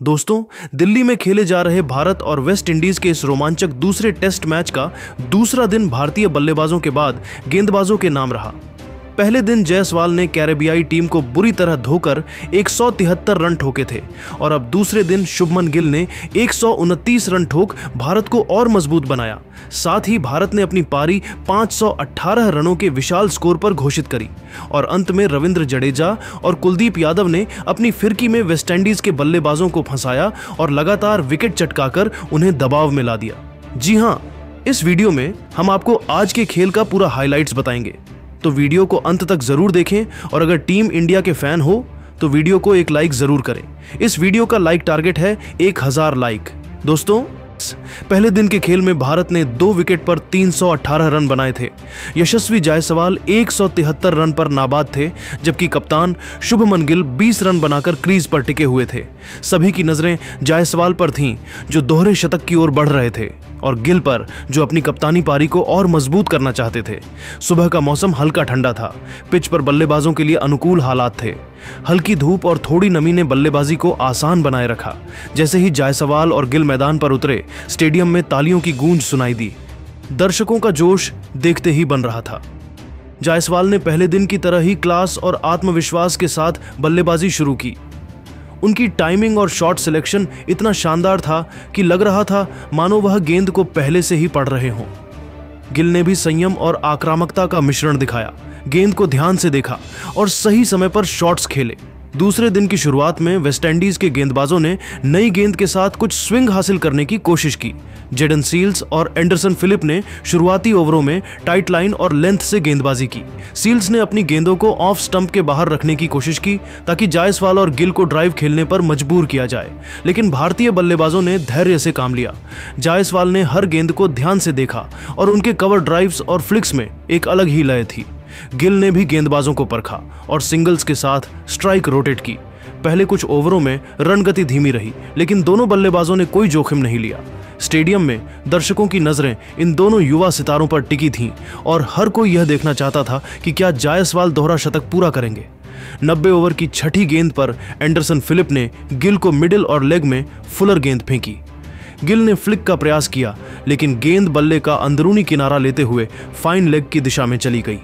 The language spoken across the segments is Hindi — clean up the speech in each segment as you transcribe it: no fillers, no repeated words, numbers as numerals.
दोस्तों, दिल्ली में खेले जा रहे भारत और वेस्ट इंडीज के इस रोमांचक दूसरे टेस्ट मैच का दूसरा दिन भारतीय बल्लेबाजों के बाद गेंदबाजों के नाम रहा। पहले दिन जायसवाल ने कैरेबियाई टीम को बुरी तरह धोकर 173 रन ठोके थे और अब दूसरे दिन शुभमन गिल ने 129 रन ठोक भारत को और मजबूत बनाया। साथ ही भारत ने अपनी पारी 518 रनों के विशाल स्कोर पर घोषित करी और अंत में रविंद्र जडेजा और कुलदीप यादव ने अपनी फिरकी में वेस्टइंडीज के बल्लेबाजों को फंसाया और लगातार विकेट चटकाकर उन्हें दबाव में ला दिया। जी हां, इस वीडियो में हम आपको आज के खेल का पूरा हाइलाइट्स बताएंगे, तो वीडियो को अंत तक जरूर देखें और अगर टीम इंडिया के फैन हो तो वीडियो को एक लाइक जरूर करें। इस वीडियो का लाइक टारगेट है 1000 लाइक। दोस्तों, पहले दिन के खेल में भारत ने 2 विकेट पर 318 रन बनाए थे। यशस्वी जायसवाल 173 रन पर नाबाद थे, जबकि कप्तान शुभमन गिल 20 रन बनाकर क्रीज पर टिके हुए थे। सभी की नजरें जायसवाल पर थीं, जो दोहरे शतक की ओर बढ़ रहे थे, और गिल पर, जो अपनी कप्तानी पारी को और मजबूत करना चाहते थे। सुबह का मौसम हल्का ठंडा था। पिच पर बल्लेबाजों के लिए अनुकूल हालात थे। हल्की धूप और थोड़ी नमी ने बल्लेबाजी को आसान बनाए रखा। जैसे ही जायसवाल और गिल मैदान पर उतरे, स्टेडियम में तालियों की गूंज सुनाई दी। दर्शकों का जोश देखते ही बन रहा था। जायसवाल ने पहले दिन की तरह ही क्लास और आत्मविश्वास के साथ बल्लेबाजी शुरू की। उनकी टाइमिंग और शॉट सिलेक्शन इतना शानदार था कि लग रहा था मानो वह गेंद को पहले से ही पढ़ रहे हों। गिल ने भी संयम और आक्रामकता का मिश्रण दिखाया, गेंद को ध्यान से देखा और सही समय पर शॉट्स खेले। दूसरे दिन की शुरुआत में वेस्टइंडीज के गेंदबाजों ने नई गेंद के साथ कुछ स्विंग हासिल करने की कोशिश की। जेडन सील्स और एंडरसन फिलिप ने शुरुआती ओवरों में टाइट लाइन और लेंथ से गेंदबाजी की। सील्स ने अपनी गेंदों को ऑफ स्टंप के बाहर रखने की कोशिश की ताकि जायसवाल और गिल को ड्राइव खेलने पर मजबूर किया जाए, लेकिन भारतीय बल्लेबाजों ने धैर्य से काम लिया। जायसवाल ने हर गेंद को ध्यान से देखा और उनके कवर ड्राइव्स और फ्लिक्स में एक अलग ही लय थी। गिल ने भी गेंदबाजों को परखा और सिंगल्स के साथ स्ट्राइक रोटेट की। पहले कुछ ओवरों में रन गति धीमी रही, लेकिन दोनों बल्लेबाजों ने कोई जोखिम नहीं लिया। स्टेडियम में दर्शकों की नजरें इन दोनों युवा सितारों पर टिकी थीं और हर कोई यह देखना चाहता था कि क्या जायसवाल दोहरा शतक पूरा करेंगे। 90 ओवर की छठी गेंद पर एंडरसन फिलिप ने गिल को मिडिल और लेग में फुलर गेंद फेंकी। गिल ने फ्लिक का प्रयास किया, लेकिन गेंद बल्ले का अंदरूनी किनारा लेते हुए फाइन लेग की दिशा में चली गई।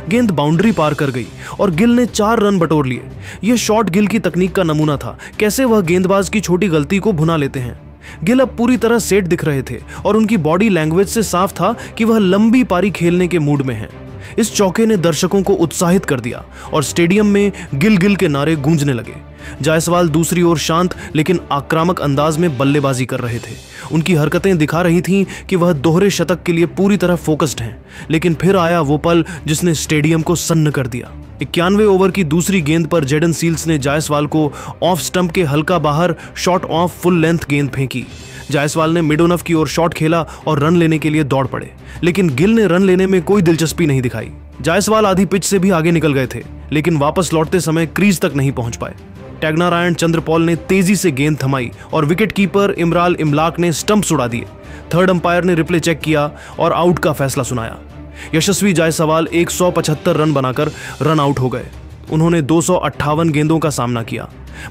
गेंद बाउंड्री पार कर गई और गिल ने 4 रन बटोर लिए। यह शॉट गिल की तकनीक का नमूना था, कैसे वह गेंदबाज की छोटी गलती को भुना लेते हैं। गिल अब पूरी तरह सेट दिख रहे थे और उनकी बॉडी लैंग्वेज से साफ था कि वह लंबी पारी खेलने के मूड में हैं। इस चौके ने दर्शकों को उत्साहित कर दिया और स्टेडियम में गिल गिल के नारे गूंजने लगे। जायसवाल दूसरी ओर शांत लेकिन आक्रामक अंदाज में बल्लेबाजी कर रहे थे। उनकी हरकतें दिखा रही थीं कि वह दोहरे शतक के लिए पूरी तरह फोकस्ड हैं। लेकिन फिर आया वो पल जिसने स्टेडियम को सन्न कर दिया। 91 ओवर की दूसरी गेंद पर जेडन सील्स ने जायसवाल को ऑफ स्टंप के हल्का बाहर शॉर्ट ऑफ फुल लेंथ गेंद फेंकी। जायसवाल ने मिड ऑफ की ओर शॉट खेला और रन लेने के लिए दौड़ पड़े, लेकिन गिल ने रन लेने में कोई दिलचस्पी नहीं दिखाई। जायसवाल आधी पिच से भी आगे निकल गए थे, लेकिन वापस लौटते समय क्रीज तक नहीं पहुंच पाए। टैगनारायण चंद्रपॉल ने तेजी से गेंद थमाई और विकेट कीपर इमराल इमलाक ने स्टंप्स उड़ा दिए। थर्ड अंपायर ने रिप्ले चेक किया और आउट का फैसला सुनाया। यशस्वी जायसवाल 175 रन बनाकर रन आउट हो गए। उन्होंने 258 गेंदों का सामना किया,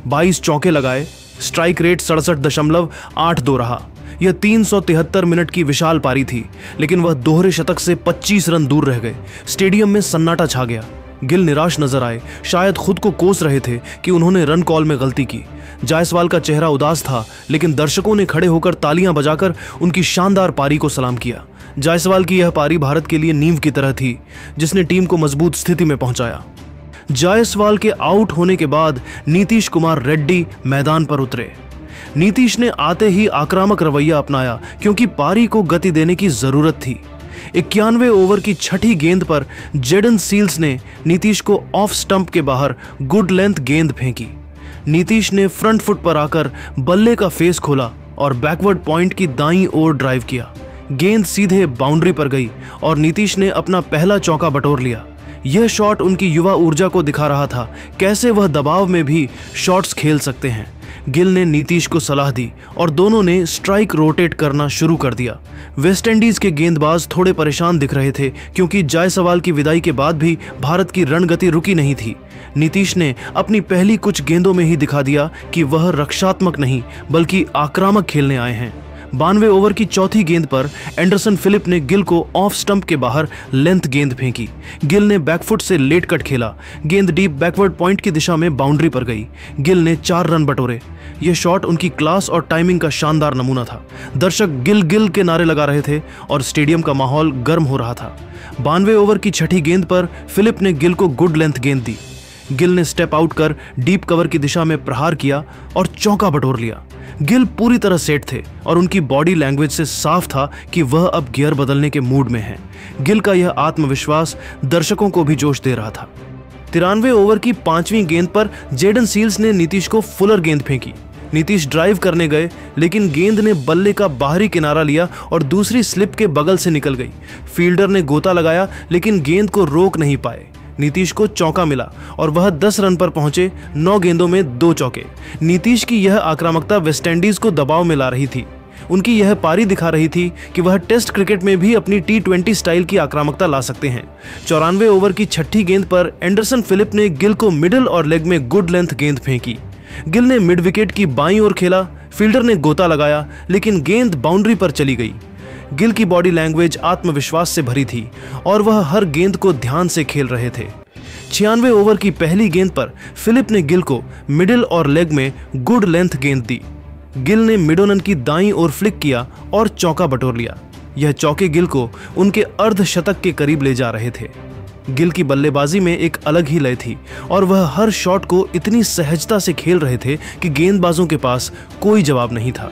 22 चौके लगाए। स्ट्राइक रेट 67.82 रहा। यह 373 मिनट की विशाल पारी थी, लेकिन वह दोहरे शतक से 25 रन दूर रह गए। स्टेडियम में सन्नाटा छा गया। गिल निराश नजर आए, शायद खुद को कोस रहे थे कि उन्होंने रन कॉल में गलती की। जायसवाल का चेहरा उदास था, लेकिन दर्शकों ने खड़े होकर तालियां बजाकर उनकी शानदार पारी को सलाम किया। जायसवाल की यह पारी भारत के लिए नींव की तरह थी, जिसने टीम को मजबूत स्थिति में पहुंचाया। जायसवाल के आउट होने के बाद नीतीश कुमार रेड्डी मैदान पर उतरे। नीतीश ने आते ही आक्रामक रवैया अपनाया, क्योंकि पारी को गति देने की जरूरत थी। 91 ओवर की छठी गेंद पर जेडन सील्स ने नीतीश को ऑफ स्टंप के बाहर गुड लेंथ गेंद फेंकी। नीतीश ने फ्रंट फुट पर आकर बल्ले का फेस खोला और बैकवर्ड पॉइंट की दाईं ओर ड्राइव किया। गेंद सीधे बाउंड्री पर गई और नीतीश ने अपना पहला चौका बटोर लिया। यह शॉट उनकी युवा ऊर्जा को दिखा रहा था, कैसे वह दबाव में भी शॉट्स खेल सकते हैं। गिल ने नीतीश को सलाह दी और दोनों ने स्ट्राइक रोटेट करना शुरू कर दिया। वेस्टइंडीज के गेंदबाज थोड़े परेशान दिख रहे थे, क्योंकि जायसवाल की विदाई के बाद भी भारत की रणगति रुकी नहीं थी। नीतीश ने अपनी पहली कुछ गेंदों में ही दिखा दिया कि वह रक्षात्मक नहीं बल्कि आक्रामक खेलने आए हैं। 92 ओवर की चौथी गेंद पर एंडरसन फिलिप ने गिल को ऑफ स्टंप के बाहर लेंथ गेंद फेंकी। गिल ने बैकफुट से लेट कट खेला। गेंद डीप बैकवर्ड पॉइंट की दिशा में बाउंड्री पर गई। गिल ने 4 रन बटोरे। यह शॉट उनकी क्लास और टाइमिंग का शानदार नमूना था। दर्शक गिल गिल के नारे लगा रहे थे और स्टेडियम का माहौल गर्म हो रहा था। 92 ओवर की छठी गेंद पर फिलिप ने गिल को गुड लेंथ गेंद दी। गिल ने स्टेप आउट कर डीप कवर की दिशा में प्रहार किया और चौका बटोर लिया। गिल पूरी तरह सेट थे और उनकी बॉडी लैंग्वेज से साफ था कि वह अब गियर बदलने के मूड में हैं। गिल का यह आत्मविश्वास दर्शकों को भी जोश दे रहा था। 93 ओवर की 5वीं गेंद पर जेडन सील्स ने नीतीश को फुलर गेंद फेंकी। नीतीश ड्राइव करने गए लेकिन गेंद ने बल्ले का बाहरी किनारा लिया और दूसरी स्लिप के बगल से निकल गई। फील्डर ने गोता लगाया लेकिन गेंद को रोक नहीं पाए। नीतीश को चौका मिला और वह 10 रन पर पहुंचे। 9 गेंदों में 2 चौके। नीतीश की यह आक्रामकता वेस्टइंडीज को दबाव में ला रही थी। उनकी यह पारी दिखा रही थी कि वह टेस्ट क्रिकेट में भी अपनी T20 स्टाइल की आक्रामकता ला सकते हैं। 94 ओवर की छठी गेंद पर एंडरसन फिलिप ने गिल को मिडिल और लेग में गुड लेंथ गेंद फेंकी। गिल ने मिड विकेट की बाईं ओर खेला। फील्डर ने गोता लगाया लेकिन गेंद बाउंड्री पर चली गई। गिल की बॉडी लैंग्वेज आत्मविश्वास से भरी थी और वह हर गेंद को ध्यान से खेल रहे थे। 96 ओवर की पहली गेंद पर फिलिप ने गिल को मिडिल और लेग में गुड लेंथ गेंद दी। गिल ने मिडोनन की दाईं ओर फ्लिक किया और चौका बटोर लिया। यह चौके गिल को उनके अर्धशतक के करीब ले जा रहे थे। गिल की बल्लेबाजी में एक अलग ही लय थी और वह हर शॉट को इतनी सहजता से खेल रहे थे कि गेंदबाजों के पास कोई जवाब नहीं था।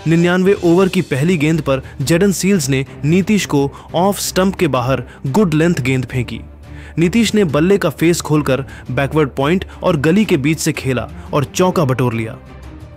99 ओवर की पहली गेंद पर जेडन सील्स ने नीतीश को ऑफ स्टंप के बाहर गुड लेंथ गेंद फेंकी। नीतीश ने बल्ले का फेस खोलकर बैकवर्ड पॉइंट और गली के बीच से खेला और चौका बटोर लिया।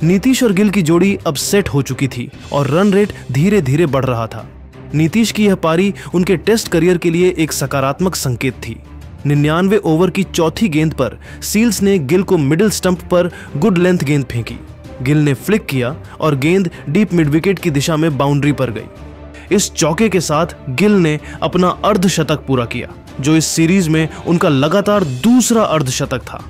नीतीश और गिल की जोड़ी अब सेट हो चुकी थी और रन रेट धीरे धीरे बढ़ रहा था। नीतीश की यह पारी उनके टेस्ट करियर के लिए एक सकारात्मक संकेत थी। 99 ओवर की चौथी गेंद पर सील्स ने गिल को मिडिल स्टंप पर गुड लेंथ गेंद फेंकी। गिल ने फ्लिक किया और गेंद डीप मिड विकेट की दिशा में बाउंड्री पर गई। इस चौके के साथ गिल ने अपना अर्धशतक पूरा किया, जो इस सीरीज में उनका लगातार दूसरा अर्धशतक था।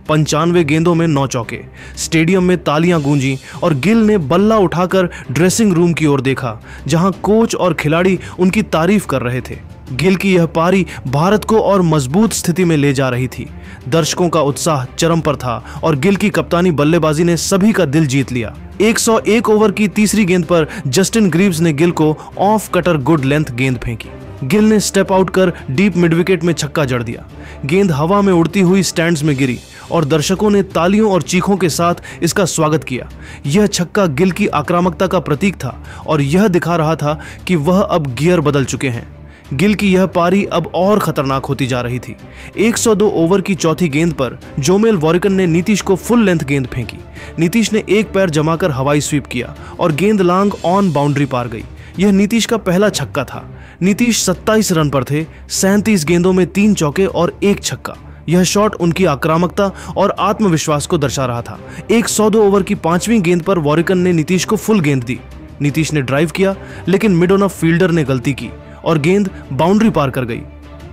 95 गेंदों में 9 चौके। स्टेडियम में तालियां गूंजी और गिल ने बल्ला उठाकर ड्रेसिंग रूम की ओर देखा, जहां कोच और खिलाड़ी उनकी तारीफ कर रहे थे। गिल की यह पारी भारत को और मजबूत स्थिति में ले जा रही थी। दर्शकों का उत्साह चरम पर था और गिल की कप्तानी बल्लेबाजी ने सभी का दिल जीत लिया। 101 ओवर की तीसरी गेंद पर जस्टिन ग्रीव्स ने गिल को ऑफ कटर गुड लेंथ गेंद फेंकी। गिल ने स्टेप आउट कर डीप मिड विकेट में छक्का जड़ दिया। गेंद हवा में उड़ती हुई स्टैंड्स में गिरी और दर्शकों ने तालियों और चीखों के साथ इसका स्वागत किया। यह छक्का गिल की आक्रामकता का प्रतीक था और यह दिखा रहा था कि वह अब गियर बदल चुके हैं। गिल की यह पारी अब और खतरनाक होती जा रही थी। 102 ओवर की चौथी गेंद पर जोमेल वॉरिकन ने नीतीश को फुल लेंथ गेंद फेंकी। नीतीश ने एक पैर जमाकर हवाई स्वीप किया और गेंद लांग ऑन बाउंड्री पार गई। यह नीतीश का पहला छक्का था। नीतीश 27 रन पर थे, 37 गेंदों में 3 चौके और 1 छक्का। यह शॉट उनकी आक्रामकता और आत्मविश्वास को दर्शा रहा था। 102 ओवर की 5वीं गेंद पर वॉरिकन ने नीतीश को फुल गेंद दी। नीतीश ने ड्राइव किया लेकिन मिड ऑन फील्डर ने गलती की और गेंद बाउंड्री पार कर गई।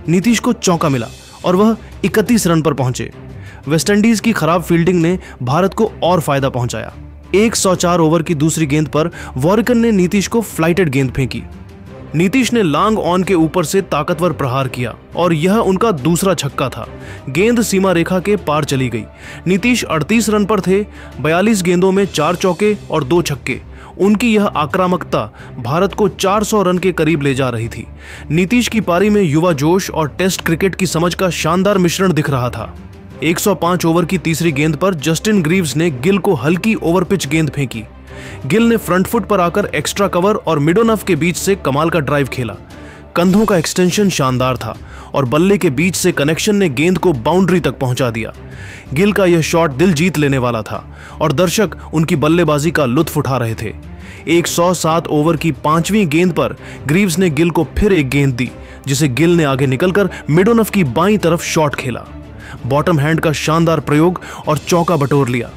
नीतीश को चौका मिला और वह 31 रन पर पहुंचे। वेस्टइंडीज की खराब फील्डिंग ने भारत को और फायदा पहुंचाया। 104 ओवर की दूसरी गेंद पर वॉरिकन ने नीतीश को फ्लाइटेड गेंद फेंकी। नीतीश ने लॉन्ग ऑन के ऊपर से ताकतवर प्रहार किया और यह उनका दूसरा छक्का था। गेंद सीमा रेखा के पार चली गई। नीतीश 38 रन पर थे, 42 गेंदों में 4 चौके और 2 छक्के। उनकी यह आक्रामकता भारत को 400 रन के करीब ले जा रही थी। नीतीश की पारी में युवा जोश और टेस्ट क्रिकेट की समझ का शानदार मिश्रण दिख रहा था। 105 ओवर की तीसरी गेंद पर जस्टिन ग्रीव्स ने गिल को हल्की ओवर पिच गेंद फेंकी। गिल ने फ्रंट फुट पर आकर एक्स्ट्रा कवर और मिड ऑन के बीच से कमाल का ड्राइव खेला। कंधों का एक्सटेंशन शानदार था और बल्ले के बीच से कनेक्शन ने गेंद को बाउंड्री तक पहुंचा दिया। गिल का यह शॉट दिल जीत लेने वाला था और दर्शक उनकी बल्लेबाजी का लुत्फ उठा रहे थे। 107 ओवर की 5वीं गेंद पर ग्रीव्स ने गिल को फिर एक गेंद दी, जिसे गिल ने आगे निकलकर मिड ऑन की बाईं तरफ शॉट खेला। बॉटम हैंड का शानदार प्रयोग और चौका बटोर लिया।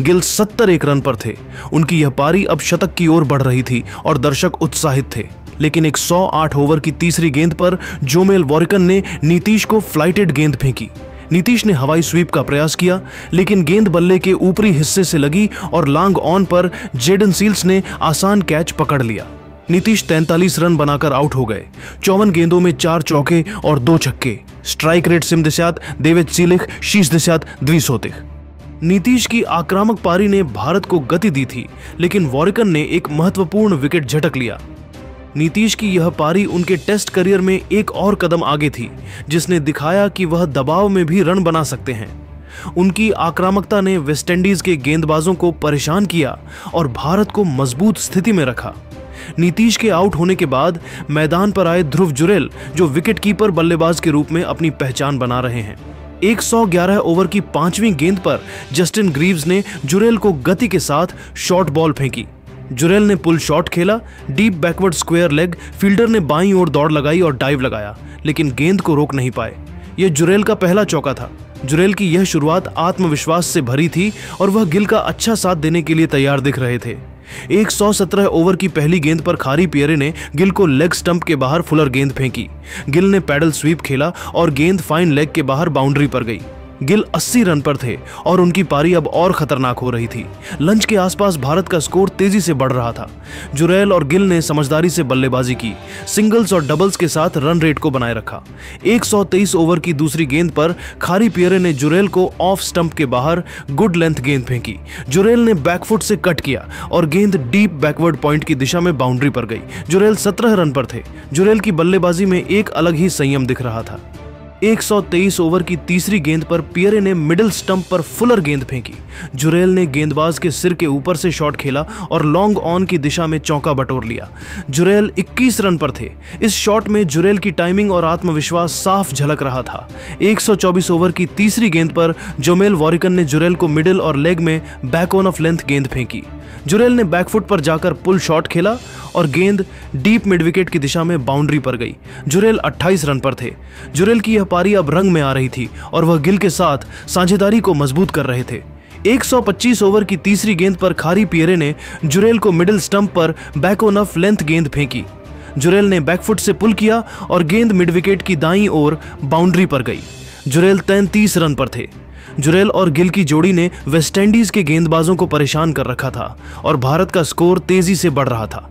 गिल 71 रन पर थे। उनकी यह पारी अब शतक की ओर बढ़ रही थी और दर्शक उत्साहित थे। लेकिन 108 ओवर की तीसरी गेंद पर जोमेल वॉरिकन ने नीतीश को फ्लाइटेड गेंद फेंकी। नीतीश ने हवाई स्वीप का प्रयास किया, लेकिन गेंद बल्ले के ऊपरी हिस्से से लगी और लॉन्ग ऑन पर जेडन सील्स ने आसान कैच पकड़ लिया। नीतीश 43 रन बनाकर आउट हो गए। 54 गेंदों में 4 चौके और 2 छक्के। स्ट्राइक रेट सिम दिशात देवेज सीलिख शीश दिशात द्विशोतिक। नीतीश की आक्रामक पारी ने भारत को गति दी थी, लेकिन वॉरिकन ने एक महत्वपूर्ण विकेट झटक लिया। नीतीश की यह पारी उनके टेस्ट करियर में एक और कदम आगे थी, जिसने दिखाया कि वह दबाव में भी रन बना सकते हैं। उनकी आक्रामकता ने वेस्टइंडीज के गेंदबाजों को परेशान किया और भारत को मजबूत स्थिति में रखा। नीतीश के आउट होने के बाद मैदान पर आए ध्रुव जुरेल, जो विकेटकीपर बल्लेबाज के रूप में अपनी पहचान बना रहे हैं। 111 ओवर की 5वीं गेंद पर जस्टिन ग्रीव्स ने जुरेल को गति के साथ शॉर्ट बॉल फेंकी। जुरेल ने पुल शॉट खेला। Deep backward square leg fielder ने बाईं ओर दौड़ लगाई और डाइव लगाया, लेकिन गेंद को रोक नहीं पाए। यह जुरेल का पहला चौका था। जुरेल की यह शुरुआत आत्मविश्वास से भरी थी और वह गिल का अच्छा साथ देने के लिए तैयार दिख रहे थे। 117 ओवर की पहली गेंद पर खारी पियरे ने गिल को लेग स्टंप के बाहर फुलर गेंद फेंकी। गिल ने पैडल स्वीप खेला और गेंद फाइन लेग के बाहर बाउंड्री पर गई। गिल 80 रन पर थे और उनकी पारी अब और खतरनाक हो रही थी। लंच के आसपास भारत का स्कोर तेजी से बढ़ रहा था। जुरेल और गिल ने समझदारी से बल्लेबाजी की, सिंगल्स और डबल्स के साथ रन रेट को बनाए रखा। 123 ओवर की दूसरी गेंद पर खारी पियरे ने जुरेल को ऑफ स्टंप के बाहर गुड लेंथ गेंद फेंकी। जुरेल ने बैकफुट से कट किया और गेंद डीप बैकवर्ड पॉइंट की दिशा में बाउंड्री पर गई। जुरेल 17 रन पर थे। जुरेल की बल्लेबाजी में एक अलग ही संयम दिख रहा था। 123 ओवर की तीसरी गेंद पर पियरे ने मिडिल स्टंप पर फुलर गेंद फेंकी। जुरेल ने गेंदबाज के सिर के ऊपर से शॉट खेला और लॉन्ग ऑन की दिशा में चौका बटोर लिया। जुरेल 21 रन पर थे। इस शॉट में जुरेल की टाइमिंग और आत्मविश्वास साफ झलक रहा था। 124 ओवर की तीसरी गेंद पर जोमेल वॉरिकन ने जुरेल को मिडिल और लेग में बैक ऑन ऑफ लेंथ गेंद फेंकी। जुरेल ने बैकफुट पर जाकर पुल शॉट खेला और गेंद डीप मिड विकेट की दिशा में बाउंड्री पर गई। जुरेल 28 रन पर थे। जुरेल की यह पारी अब रंग में आ रही थी और वह गिल के साथ साझेदारी को मजबूत कर रहे थे। 125 ओवर की तीसरी गेंद पर खारी पियरे ने जुरेल को मिडिल स्टंप पर बैक ऑन ऑफ लेंथ गेंद फेंकी। जुरेल ने बैकफुट से पुल किया और गेंद मिड विकेट की दाईं ओर बाउंड्री पर गई। जुरेल 33 रन पर थे। जुरेल और गिल की जोड़ी ने वेस्टइंडीज के गेंदबाजों को परेशान कर रखा था और भारत का स्कोर तेजी से बढ़ रहा था।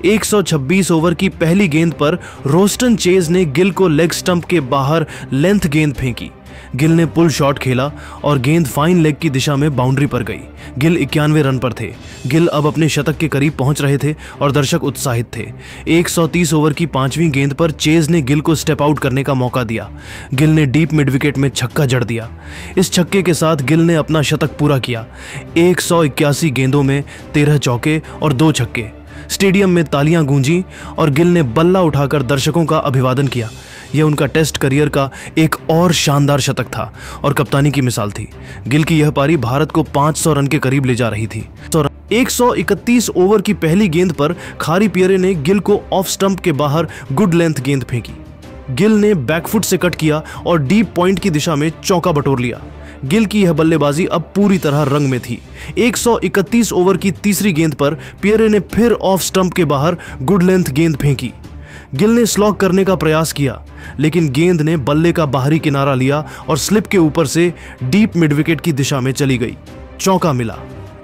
126 ओवर की पहली गेंद पर रोस्टन चेज ने गिल को लेग स्टंप के बाहर लेंथ गेंद फेंकी। गिल ने पुल शॉट खेला और गेंद फाइन लेग की दिशा में बाउंड्री पर गई। गिल 91 रन पर थे। गिल अब अपने शतक के करीब पहुंच रहे थे और दर्शक उत्साहित थे। 130 ओवर की 5वीं गेंद पर चेज ने गिल को स्टेप आउट करने का मौका दिया। गिल ने डीप मिड विकेट में छक्का जड़ दिया। इस छक्के के साथ गिल ने अपना शतक पूरा किया। 181 गेंदों में 13 चौके और 2 छक्के। स्टेडियम में तालियां गूंजी और गिल ने बल्ला उठाकर दर्शकों का अभिवादन किया। यह उनका टेस्ट करियर का एक और शानदार शतक था और कप्तानी की मिसाल थी। गिल की यह पारी भारत को 500 रन के करीब ले जा रही थी। 131 ओवर की पहली गेंद पर खारी पियरे ने गिल को ऑफ स्टंप के बाहर गुड लेंथ गेंद फेंकी। गिल ने बैकफुट से कट किया और डीप पॉइंट की दिशा में चौका बटोर लिया। गिल की यह बल्लेबाजी अब पूरी तरह रंग में थी। 131 ओवर की तीसरी गेंद पर पियरे ने फिर ऑफ स्टंप के बाहर गुड लेंथ गेंद फेंकी। गिल ने स्लॉग करने का प्रयास किया, लेकिन गेंद ने बल्ले का बाहरी किनारा लिया और स्लिप के ऊपर से डीप मिड विकेट की दिशा में चली गई। चौका मिला।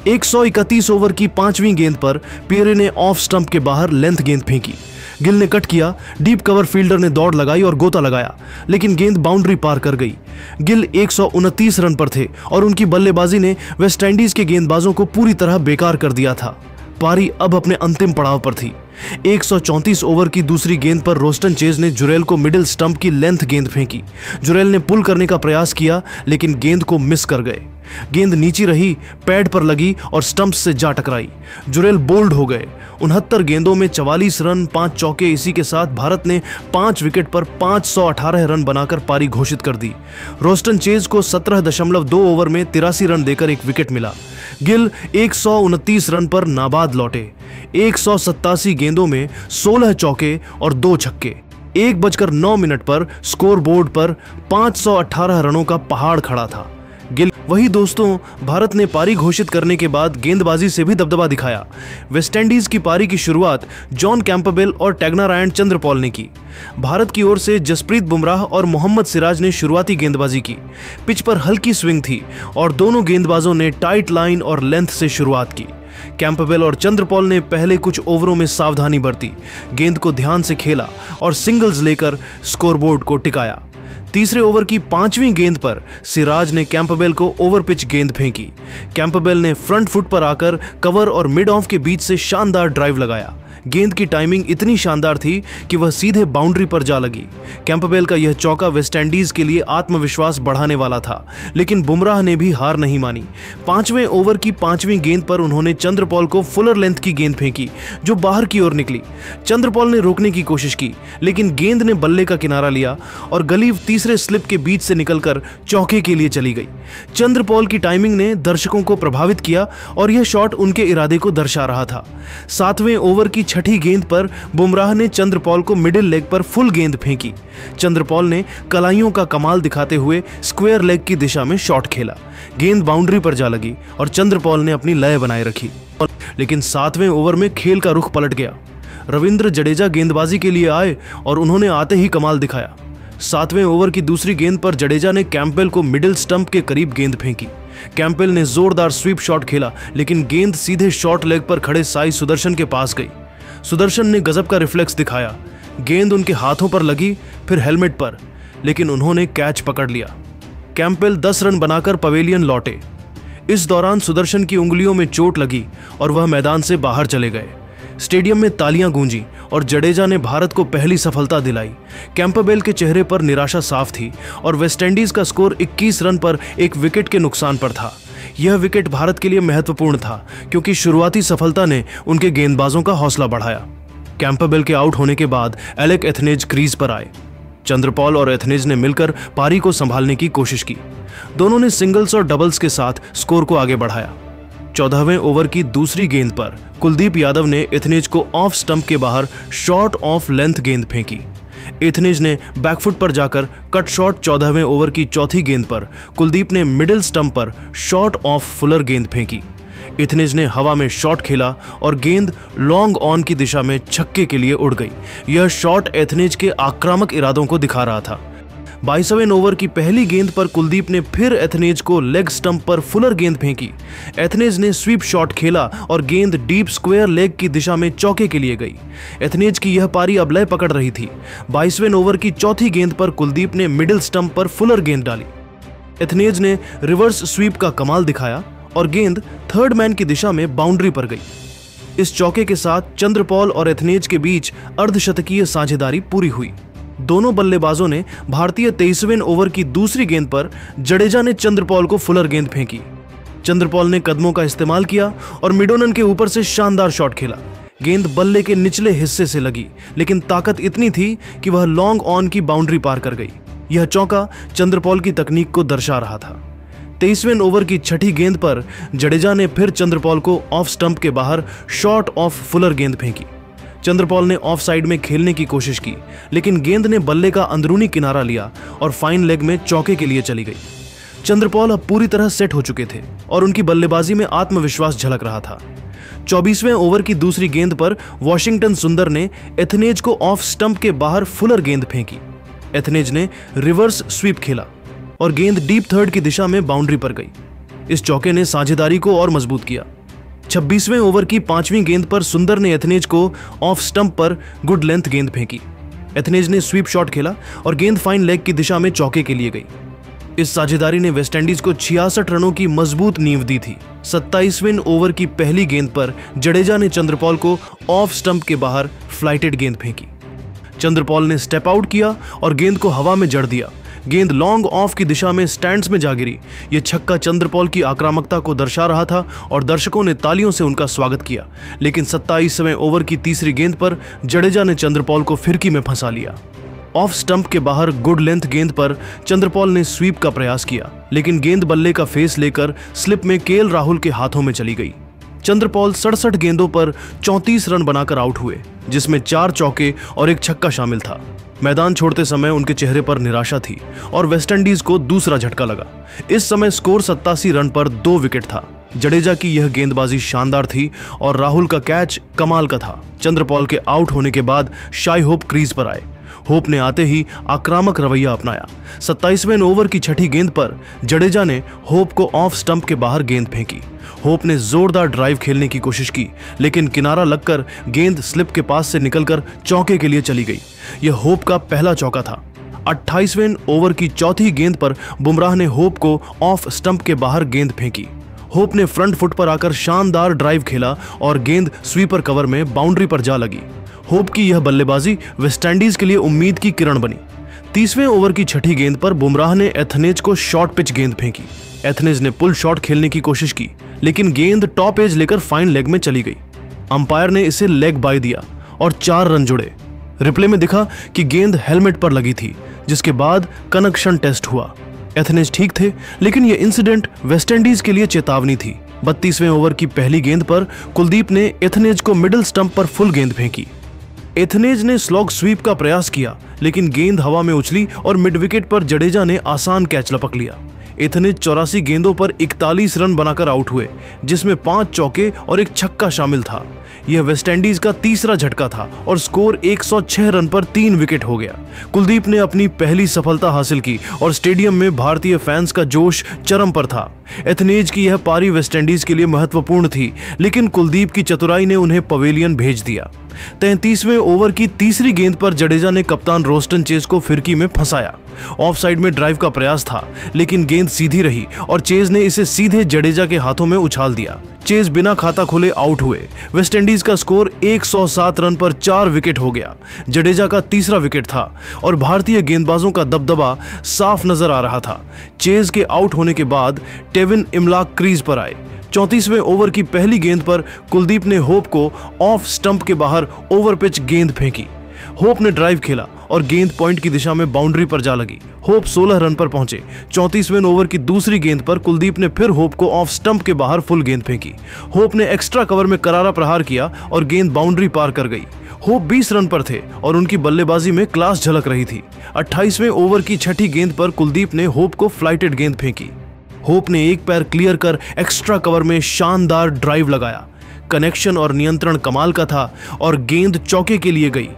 131 ओवर की 5वीं गेंद पर पियरे ने ऑफ स्टंप के बाहर लेंथ गेंद फेंकी। गिल ने कट किया। डीप कवर फील्डर ने दौड़ लगाई और गोता लगाया, लेकिन गेंद बाउंड्री पार कर गई। गिल 129 रन पर थे और उनकी बल्लेबाजी ने वेस्टइंडीज के गेंदबाजों को पूरी तरह बेकार कर दिया था। पारी अब अपने अंतिम पड़ाव पर थी। 134 ओवर की दूसरी गेंद पर रोस्टन चेज ने जुरेल को मिडिल स्टंप की लेंथ गेंद फेंकी। जुरेल ने पुल करने का प्रयास किया, लेकिन गेंद को मिस कर गए। गेंद नीची रही, पैड पर लगी और स्टंप से जा टकराई। जुरेल बोल्ड हो गए। 69 गेंदों में 44 रन, 5 चौके। इसी के साथ भारत ने 5 विकेट पर 518 रन बनाकर पारी घोषित कर दी। रोस्टन चेज को 17.2 ओवर में 83 रन देकर एक विकेट मिला। गिल 129 रन पर नाबाद लौटे। 187 गेंदों में 16 चौके और 2 छक्के। 1:09 पर स्कोर बोर्ड पर 518 रनों का पहाड़ खड़ा था। वही दोस्तों, भारत ने पारी घोषित करने के बाद गेंदबाजी से भी दबदबा दिखाया। वेस्टइंडीज की पारी की शुरुआत जॉन कैंपबेल और टैगनारायण चंद्रपॉल ने की। भारत की ओर से जसप्रीत बुमराह और मोहम्मद सिराज ने शुरुआती गेंदबाजी की। पिच पर हल्की स्विंग थी और दोनों गेंदबाजों ने टाइट लाइन और लेंथ से शुरुआत की। कैंपबेल और चंद्रपॉल ने पहले कुछ ओवरों में सावधानी बरती, गेंद को ध्यान से खेला और सिंगल्स लेकर स्कोरबोर्ड को टिकाया। तीसरे ओवर की 5वीं गेंद पर सिराज ने कैंपबेल को ओवर पिच गेंद फेंकी। कैंपबेल ने फ्रंट फुट पर आकर कवर और मिड ऑफ के बीच से शानदार ड्राइव लगाया। गेंद की टाइमिंग इतनी शानदार थी कि वह सीधे बाउंड्री पर जा लगी। कैंपबेल का यह चौका वेस्टइंडीज के लिए आत्मविश्वास बढ़ाने वाला था, लेकिन बुमराह ने भी हार नहीं मानी। 5वें ओवर की 5वीं गेंद पर उन्होंने चंद्रपॉल को फुलर लेंथ की गेंद फेंकी जो बाहर की ओर निकली। चंद्रपॉल ने रोकने की कोशिश की, लेकिन गेंद ने बल्ले का किनारा लिया और गलीव तीसरे स्लिप के बीच से निकलकर चौके के लिए चली गई। चंद्रपॉल की टाइमिंग ने दर्शकों को प्रभावित किया और यह शॉट उनके इरादे को दर्शा रहा था। 7वें ओवर की 6ठी गेंद पर बुमराह ने चंद्रपॉल को मिडिल लेग पर फुल गेंद फेंकी। चंद्रपॉल ने कलाइयों का कमाल दिखाते हुए स्क्वायर लेग की दिशा में शॉट खेला। गेंद बाउंड्री पर जा लगी और चंद्रपॉल ने अपनी लय बनाए रखी, लेकिन 7वें ओवर में खेल का रुख पलट गया। रविंद्र जडेजा गेंदबाजी के लिए आए और उन्होंने आते ही कमाल दिखाया। 7वें ओवर की दूसरी गेंद पर जडेजा ने कैंपबेल को मिडिल स्टंप के करीब गेंद फेंकी। कैंपबेल ने जोरदार स्वीप शॉट खेला, लेकिन गेंद सीधे शॉर्ट लेग पर खड़े साई सुदर्शन के पास गई। सुदर्शन ने गजब का रिफ्लेक्स दिखाया। गेंद उनके हाथों पर लगी, फिर हेलमेट पर, लेकिन उन्होंने कैच पकड़ लिया। कैंपबेल 10 रन बनाकर पवेलियन लौटे। इस दौरान सुदर्शन की उंगलियों में चोट लगी और वह मैदान से बाहर चले गए। स्टेडियम में तालियां गूंजी और जडेजा ने भारत को पहली सफलता दिलाई। कैंपबेल के चेहरे पर निराशा साफ थी और वेस्टइंडीज का स्कोर 21 रन पर एक विकेट के नुकसान पर था। यह विकेट भारत के लिए महत्वपूर्ण था क्योंकि शुरुआती सफलता ने उनके गेंदबाजों का हौसला बढ़ाया। कैंपबेल के आउट होने के बाद एलेक एथनेज क्रीज पर आए। चंद्रपॉल और एथनेज ने मिलकर पारी को संभालने की कोशिश की। दोनों ने सिंगल्स और डबल्स के साथ स्कोर को आगे बढ़ाया। 14वें ओवर की दूसरी गेंद पर कुलदीप यादव ने एथनेज को ऑफ स्टंप के बाहर शॉर्ट ऑफ लेंथ गेंद फेंकी। एथनेज ने बैकफुट पर जाकर कट शॉट। 14वें ओवर की चौथी गेंद पर कुलदीप ने मिडिल स्टंप पर शॉर्ट ऑफ फुलर गेंद फेंकी। एथनेज ने हवा में शॉट खेला और गेंद लॉन्ग ऑन की दिशा में छक्के के लिए उड़ गई। यह शॉट एथनेज के आक्रामक इरादों को दिखा रहा था। 22वें ओवर की पहली गेंद पर कुलदीप ने फिर एथनेज को लेग स्टंप पर फुलर गेंद फेंकी। एथनेज ने स्वीप शॉट खेला और गेंद डीप स्क्वायर लेग की दिशा में चौके के लिए गई। एथनेज की यह पारी अब लय पकड़ रही थी। 22वें ओवर की चौथी गेंद पर कुलदीप ने मिडिल स्टंप पर फुलर गेंद डाली। एथनेज ने रिवर्स स्वीप का कमाल दिखाया और गेंद थर्ड मैन की दिशा में बाउंड्री पर गई। इस चौके के साथ चंद्रपॉल और एथनेज के बीच अर्धशतकीय साझेदारी पूरी हुई। दोनों बल्लेबाजों ने भारतीय 23वें ओवर की दूसरी गेंद पर जडेजा ने चंद्रपॉल को फुलर गेंद फेंकी। चंद्रपॉल ने कदमों का इस्तेमाल किया और मिडोनन के ऊपर से शानदार शॉट खेला। गेंद बल्ले के निचले हिस्से से लगी, लेकिन ताकत इतनी थी कि वह लॉन्ग ऑन की बाउंड्री पार कर गई। यह चौका चंद्रपॉल की तकनीक को दर्शा रहा था। 23वें ओवर की छठी गेंद पर जडेजा ने फिर चंद्रपॉल को ऑफ स्टंप के बाहर शॉर्ट ऑफ फुलर गेंद फेंकी। चंद्रपॉल ने ऑफ साइड में खेलने की कोशिश की, लेकिन गेंद ने बल्ले का अंदरूनी किनारा लिया और फाइन लेग में चौके के लिए चली गई। चंद्रपॉल अब पूरी तरह सेट हो चुके थे और उनकी बल्लेबाजी में आत्मविश्वास झलक रहा था। 24वें ओवर की दूसरी गेंद पर वॉशिंगटन सुंदर ने एथनेज को ऑफ स्टंप के बाहर फुलर गेंद फेंकी। एथनेज ने रिवर्स स्वीप खेला और गेंद डीप थर्ड की दिशा में बाउंड्री पर गई। इस चौके ने साझेदारी को और मजबूत किया। 26वें ओवर की 5वीं गेंद पर सुंदर ने एथनेज को ऑफ स्टंप पर गुड लेंथ गेंद फेंकी। एथनेज ने स्वीप शॉट खेला और गेंद फाइन लेग की दिशा में चौके के लिए गई। इस साझेदारी ने वेस्टइंडीज को 66 रनों की मजबूत नींव दी थी। 27वें ओवर की पहली गेंद पर जडेजा ने चंद्रपॉल को ऑफ स्टंप के बाहर फ्लाइटेड गेंद फेंकी। चंद्रपॉल ने स्टेप आउट किया और गेंद को हवा में जड़ दिया। गेंद लॉन्ग ऑफ की दिशा में स्टैंड्स में जा गिरी। यह छक्का चंद्रपॉल की आक्रामकता को दर्शा रहा था और दर्शकों ने तालियों से उनका स्वागत किया। लेकिन 27वें ओवर की तीसरी गेंद पर जडेजा ने चंद्रपॉल को फिरकी में फंसा लिया। ऑफ स्टंप के बाहर गुड लेंथ गेंद पर चंद्रपॉल ने स्वीप का प्रयास किया, लेकिन गेंद बल्ले का फेस लेकर स्लिप में केएल राहुल के हाथों में चली गई। चंद्रपॉल 67 गेंदों पर 34 रन बनाकर आउट हुए, जिसमें 4 चौके और 1 छक्का शामिल था। मैदान छोड़ते समय उनके चेहरे पर निराशा थी और वेस्टइंडीज को दूसरा झटका लगा। इस समय स्कोर 87 रन पर 2 विकेट था। जडेजा की यह गेंदबाजी शानदार थी और राहुल का कैच कमाल का था। चंद्रपॉल के आउट होने के बाद शाई होप क्रीज पर आए। होप ने आते ही आक्रामक रवैया अपनाया। 27वें ओवर की छठी गेंद पर जडेजा ने होप को ऑफ स्टंप के बाहर गेंद फेंकी। होप ने जोरदार ड्राइव खेलने की कोशिश की, लेकिन किनारा लगकर गेंद स्लिप के पास से निकलकर चौके के लिए चली गई। यह होप का पहला चौका था। 28वें ओवर की चौथी गेंद पर बुमराह ने होप को ऑफ स्टंप के बाहर गेंद फेंकी। होप ने फ्रंट फुट पर आकर शानदार ड्राइव खेला और गेंद स्वीपर कवर में बाउंड्री पर जा लगी। होप की यह बल्लेबाजी वेस्टइंडीज के लिए उम्मीद की किरण बनी। 30वें ओवर की छठी गेंद पर बुमराह ने एथनेज को शॉर्ट पिच गेंद फेंकी। एथनेज ने पुल शॉट खेलने की कोशिश की, लेकिन गेंद टॉप एज लेकर फाइन लेग में चली गई। अंपायर ने इसे लेग बाय दिया और 4 रन जुड़े। रिप्ले में दिखा कि गेंद हेलमेट पर लगी थी, जिसके बाद कनेक्शन टेस्ट हुआ। एथनेज ठीक थे, लेकिन यह इंसिडेंट वेस्टइंडीज के लिए चेतावनी थी। 32वें ओवर की पहली गेंद पर कुलदीप ने एथनेज को मिडिल स्टंप पर फुल गेंद फेंकी। एथनेज ने स्लॉग स्वीप का प्रयास किया, लेकिन गेंद हवा में उछली और मिड विकेट पर जडेजा ने आसान कैच लपक लिया। एथनेज 84 गेंदों पर 41 रन बनाकर आउट हुए, जिसमें 5 चौके और 1 छक्का शामिल था। यह वेस्टइंडीज का तीसरा झटका था और स्कोर 106 रन पर 3 विकेट हो गया। कुलदीप ने अपनी पहली सफलता हासिल की और स्टेडियम में भारतीय फैंस का जोश चरम पर था। एथनेज की यह पारी वेस्टइंडीज के लिए महत्वपूर्ण थी, लेकिन कुलदीप की चतुराई ने उन्हें पवेलियन भेज दिया। 33वें ओवर की तीसरी गेंद पर जडेजा ने कप्तान रोस्टन चेज को फिरकी में फंसाया। ऑफ साइड में ड्राइव का प्रयास था, लेकिन गेंद सीधी रही और चेज ने इसे सीधे जडेजा के हाथों में उछाल दिया। चेज बिना खाता खोले आउट हुए। वेस्टइंडीज का स्कोर 107 रन पर 4 विकेट हो गया। जडेजा का तीसरा विकेट था और भारतीय गेंदबाजों का दबदबा साफ नजर आ रहा था। चेज के आउट होने के बाद टेविन इमलाक क्रीज पर आए। 34वें ओवर की पहली गेंद पर कुलदीप ने होप को ऑफ स्टंप के बाहर ओवर पिच गेंद फेंकी। होप ने ड्राइव खेला और गेंद पॉइंट की दिशा में बाउंड्री पर जा लगी। होप 16 रन पर पहुंचे। 34वें ओवर की दूसरी गेंद पर कुलदीप ने फिर होप को ऑफ स्टंप के बाहर फुल गेंद फेंकी। होप ने एक्स्ट्रा कवर में करारा प्रहार किया और गेंद बाउंड्री पार कर गई। होप 20 रन पर थे और उनकी बल्लेबाजी में क्लास झलक रही थी। 28वें ओवर की छठी गेंद पर कुलदीप ने होप को फ्लाइटेड गेंद फेंकी। होप ने एक पैर क्लियर कर एक्स्ट्रा कवर में शानदार ड्राइव लगाया। कनेक्शन और नियंत्रण कमाल का था और गेंद चौके के लिए गई।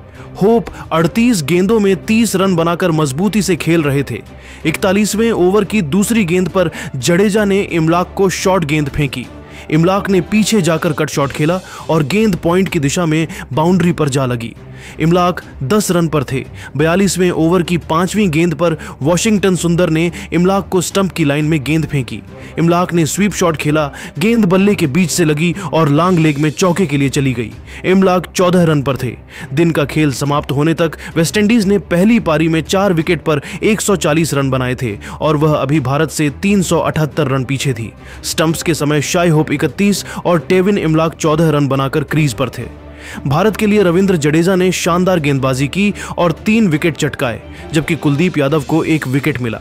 होप 38 गेंदों में 30 रन बनाकर मजबूती से खेल रहे थे। 41वें ओवर की दूसरी गेंद पर जडेजा ने इमलाक को शॉर्ट गेंद फेंकी। इमलाक ने पीछे जाकर कट शॉट खेला और गेंद पॉइंट की दिशा में बाउंड्री पर जा लगी। इमलाक 10 रन पर थे। 42वें ओवर की 5वीं गेंद पर वॉशिंगटन सुंदर ने इमलाक को स्टंप की लाइन में गेंद फेंकी। इमलाक ने स्वीप शॉट खेला, गेंद बल्ले के बीच से लगी और लॉन्ग लेग में चौके के लिए चली गई। इमलाक 14 रन पर थे। दिन का खेल समाप्त होने तक वेस्टइंडीज ने पहली पारी में 4 विकेट पर 140 रन बनाए थे और वह अभी भारत से 378 रन पीछे थी। स्टंप्स के समय शाई होप 31 और टेविन इमलाक 14 रन बनाकर क्रीज पर थे। भारत के लिए रविंद्र जडेजा ने शानदार गेंदबाजी की और 3 विकेट चटकाए, जबकि कुलदीप यादव को 1 विकेट मिला।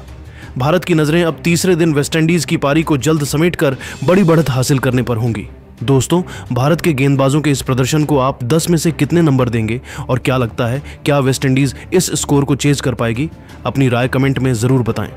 भारत की नजरें अब तीसरे दिन वेस्टइंडीज की पारी को जल्द समेटकर बड़ी बढ़त हासिल करने पर होंगी। दोस्तों, भारत के गेंदबाजों के इस प्रदर्शन को आप 10 में से कितने नंबर देंगे और क्या लगता है, क्या वेस्टइंडीज इस स्कोर को चेज कर पाएगी? अपनी राय कमेंट में जरूर बताएं।